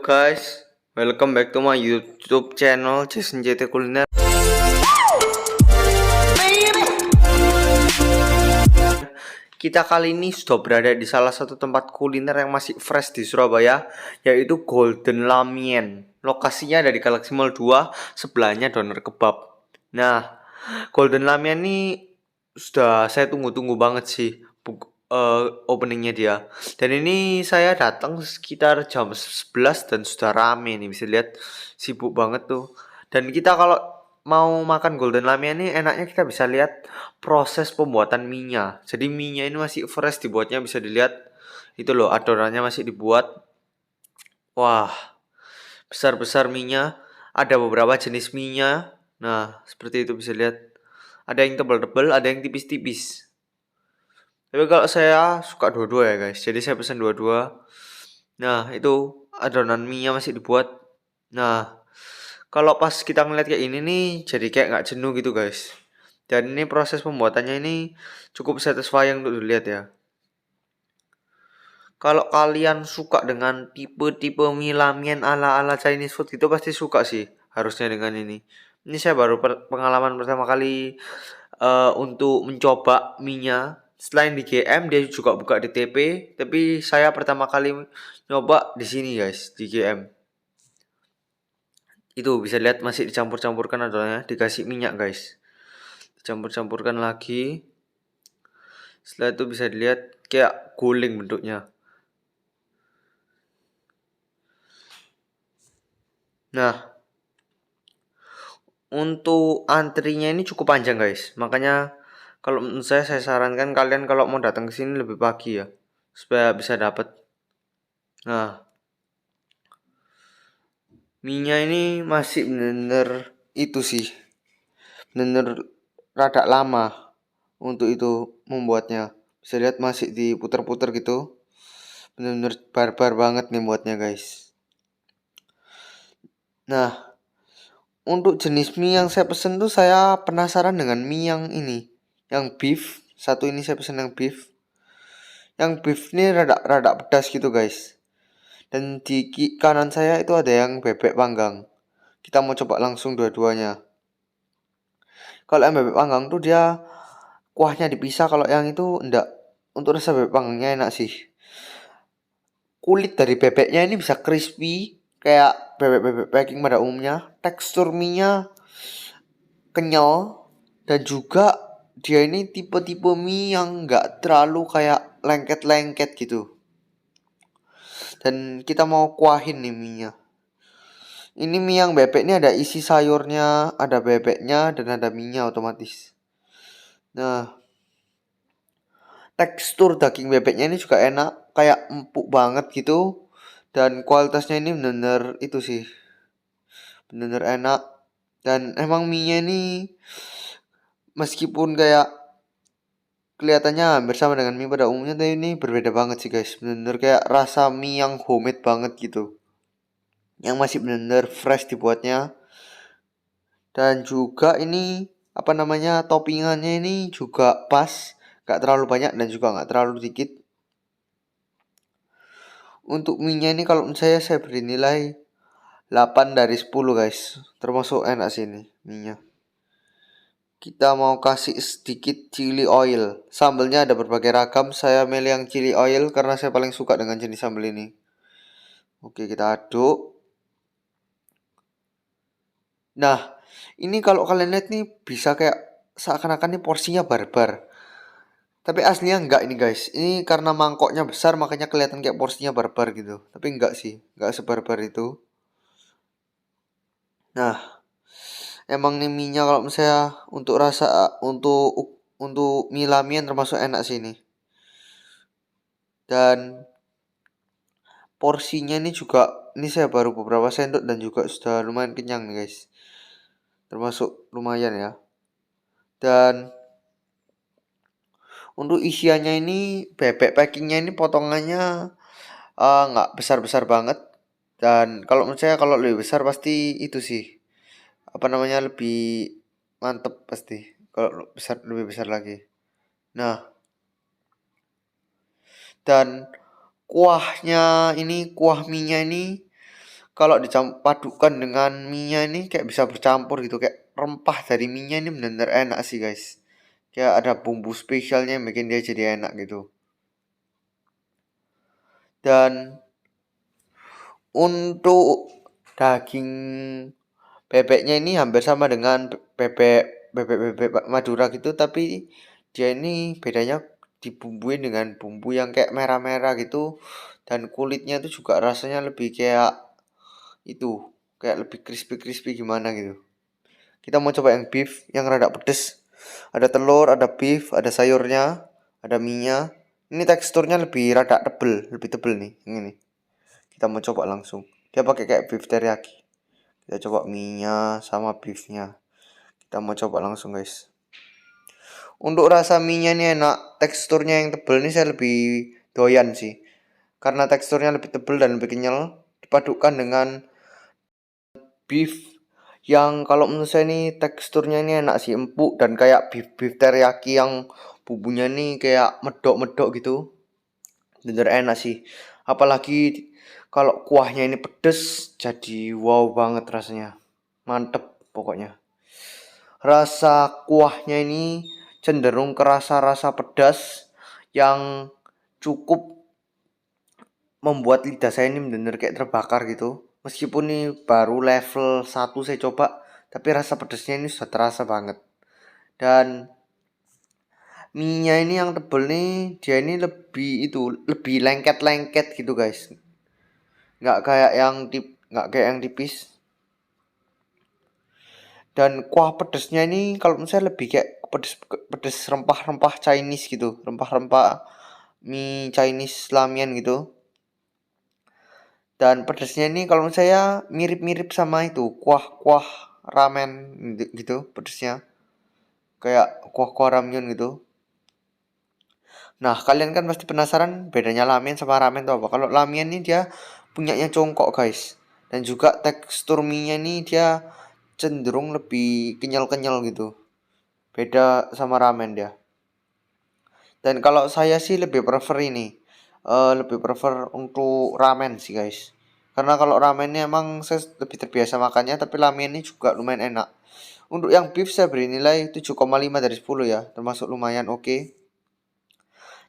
guys, welcome back to my YouTube channel Jason JT Kuliner. Kita kali ini sudah berada di salah satu tempat kuliner yang masih fresh di Surabaya, yaitu Golden Lamien. Lokasinya ada di Galaxy Mall 2, sebelahnya Doner Kebab. Nah, Golden Lamien ini sudah saya tunggu-tunggu banget sih openingnya dia. Dan ini saya datang sekitar jam 11 dan sudah rame nih, bisa lihat sibuk banget tuh. Dan kita kalau mau makan Golden Lamien ini enaknya kita bisa lihat proses pembuatan mie-nya. Jadi mie-nya ini masih fresh dibuatnya, bisa dilihat itu loh, adonannya masih dibuat. Wah, besar-besar mie-nya. Ada beberapa jenis mie-nya. Nah, seperti itu bisa lihat. Ada yang tebal-tebal, ada yang tipis-tipis. Tapi kalau saya suka dua-dua ya guys. Jadi saya pesan dua-dua. Nah, itu adonan mie-nya masih dibuat. Nah, kalau pas kita ngeliat kayak ini nih, jadi kayak nggak jenuh gitu guys. Dan ini proses pembuatannya ini cukup satisfying untuk dilihat ya. Kalau kalian suka dengan tipe-tipe mie lamien ala-ala Chinese food itu pasti suka sih harusnya dengan ini. Ini saya baru pengalaman pertama kali untuk mencoba mie-nya. Selain di GM dia juga buka di TP, tapi saya pertama kali nyoba di sini guys, di GM. Itu bisa lihat masih dicampur-campurkan adonannya, dikasih minyak guys. Dicampur-campurkan lagi. Setelah itu bisa dilihat kayak guling bentuknya. Nah, untuk antrinya ini cukup panjang guys. Makanya kalau menurut saya sarankan kalian kalau mau datang ke sini lebih pagi ya, supaya bisa dapat. Nah, mie-nya ini masih bener-bener itu sih, bener-bener rada lama untuk itu membuatnya. Bisa lihat masih diputer-puter gitu. Bener-bener barbar banget nih buatnya guys. Nah, untuk jenis mie yang saya pesen tuh saya penasaran dengan mie yang ini, yang beef. Satu ini saya pesen yang beef. Yang beef ini rada pedas gitu guys. Dan di kanan saya itu ada yang bebek panggang. Kita mau coba langsung dua-duanya. Kalau yang bebek panggang tuh dia kuahnya dipisah, kalau yang itu enggak. Untuk rasa bebek panggangnya enak sih. Kulit dari bebeknya ini bisa crispy kayak bebek-bebek packing pada umumnya. Tekstur mie-nya kenyal, dan juga dia ini tipe-tipe mie yang enggak terlalu kayak lengket-lengket gitu. Dan kita mau kuahin nih mie-nya. Ini mie yang bebek ini ada isi sayurnya, ada bebeknya, dan ada mie-nya otomatis. Nah, tekstur daging bebeknya ini juga enak, kayak empuk banget gitu. Dan kualitasnya ini bener-bener itu sih, bener-bener enak. Dan emang mie-nya ini meskipun kayak kelihatannya hampir sama dengan mie pada umumnya, tapi ini berbeda banget sih guys. Bener-bener kayak rasa mie yang homemade banget gitu, yang masih bener-bener fresh dibuatnya. Dan juga ini apa namanya, toppingannya ini juga pas, gak terlalu banyak dan juga gak terlalu dikit. Untuk mie-nya ini kalau menurut saya beri nilai 8 dari 10 guys. Termasuk enak sih ini mie-nya. Kita mau kasih sedikit chili oil. Sambelnya ada berbagai ragam. Saya milih yang chili oil karena saya paling suka dengan jenis sambal ini. Oke, kita aduk. Nah, ini kalau kalian lihat nih bisa kayak seakan-akan ini porsinya barbar. Tapi aslinya enggak ini guys. Ini karena mangkoknya besar makanya kelihatan kayak porsinya barbar gitu. Tapi enggak sih, enggak sebarbar itu. Nah, emang nih mie-nya kalau misalnya untuk rasa, untuk mie lamien termasuk enak sih ini. Dan porsinya ini juga, ini saya baru beberapa sendok dan juga sudah lumayan kenyang nih guys. Termasuk lumayan ya. Dan untuk isiannya ini bebek packingnya ini potongannya nggak besar-besar banget. Dan kalau menurut saya kalau lebih besar pasti itu sih, apa namanya, lebih mantep pasti kalau besar, lebih besar lagi. Nah, dan kuahnya ini, kuah mie-nya ini kalau dicampur dengan mie-nya ini kayak bisa bercampur gitu, kayak rempah dari mie-nya ini bener-bener enak sih guys. Kayak ada bumbu spesialnya yang bikin dia jadi enak gitu. Dan untuk daging bebeknya ini hampir sama dengan bebek Madura gitu, tapi dia ini bedanya dibumbuin dengan bumbu yang kayak merah-merah gitu, dan kulitnya itu juga rasanya lebih kayak itu, kayak lebih crispy gimana gitu. Kita mau coba yang beef yang rada pedes. Ada telur, ada beef, ada sayurnya, ada mie-nya. Ini teksturnya lebih rada tebel, lebih tebel nih. Ini. Kita mau coba langsung. Dia pakai kayak beef teriyaki. Kita coba mie-nya sama beef-nya. Kita mau coba langsung guys. Untuk rasa mie-nya ini enak. Teksturnya yang tebel ini saya lebih doyan sih. Karena teksturnya lebih tebel dan lebih kenyal. Dipadukan dengan beef yang kalau menurut saya ini teksturnya ini enak sih, empuk dan kayak beef teriyaki yang bumbunya ini kayak medok-medok gitu. Bener enak sih. Apalagi kalau kuahnya ini pedes, jadi wow banget rasanya. Mantep pokoknya. Rasa kuahnya ini cenderung ke rasa-rasa pedas yang cukup membuat lidah saya ini benar-benar kayak terbakar gitu. Meskipun ini baru level 1 saya coba, tapi rasa pedasnya ini sudah terasa banget. Dan mie-nya ini yang tebel nih, dia ini lebih lengket-lengket gitu guys. Nggak kayak yang tipis. Dan kuah pedasnya ini kalau menurut saya lebih kayak pedes rempah-rempah Chinese gitu, rempah-rempah mie Chinese ramen gitu. Dan pedasnya ini kalau menurut saya mirip-mirip sama itu kuah-kuah ramen gitu pedasnya, kayak kuah-kuah ramyun gitu. Nah kalian kan pasti penasaran bedanya ramen sama ramen itu apa. Kalau ramen ini dia punyanya congkok guys, dan juga tekstur mie nya ini dia cenderung lebih kenyal-kenyal gitu, beda sama ramen dia. Dan kalau saya sih lebih prefer ini, lebih prefer untuk ramen sih guys. Karena kalau ramen ini emang saya lebih terbiasa makannya, tapi ramen ini juga lumayan enak. Untuk yang beef saya beri nilai 7,5 dari 10 ya, termasuk lumayan oke.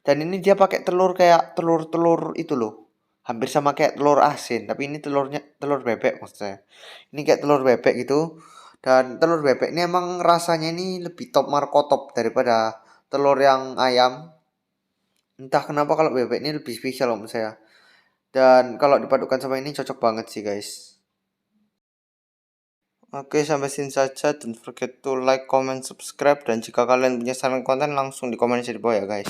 Dan ini dia pakai telur kayak telur-telur itu loh. Hampir sama kayak telur asin, tapi ini telur bebek maksud saya. Ini kayak telur bebek gitu. Dan telur bebek ini emang rasanya ini lebih top markotop daripada telur yang ayam. Entah kenapa kalau bebek ini lebih spesial menurut saya. Dan kalau dipadukan sama ini cocok banget sih guys. Oke, sampai sini saja. Don't forget to like, comment, subscribe. Dan jika kalian punya saran konten langsung di komen di bawah ya guys.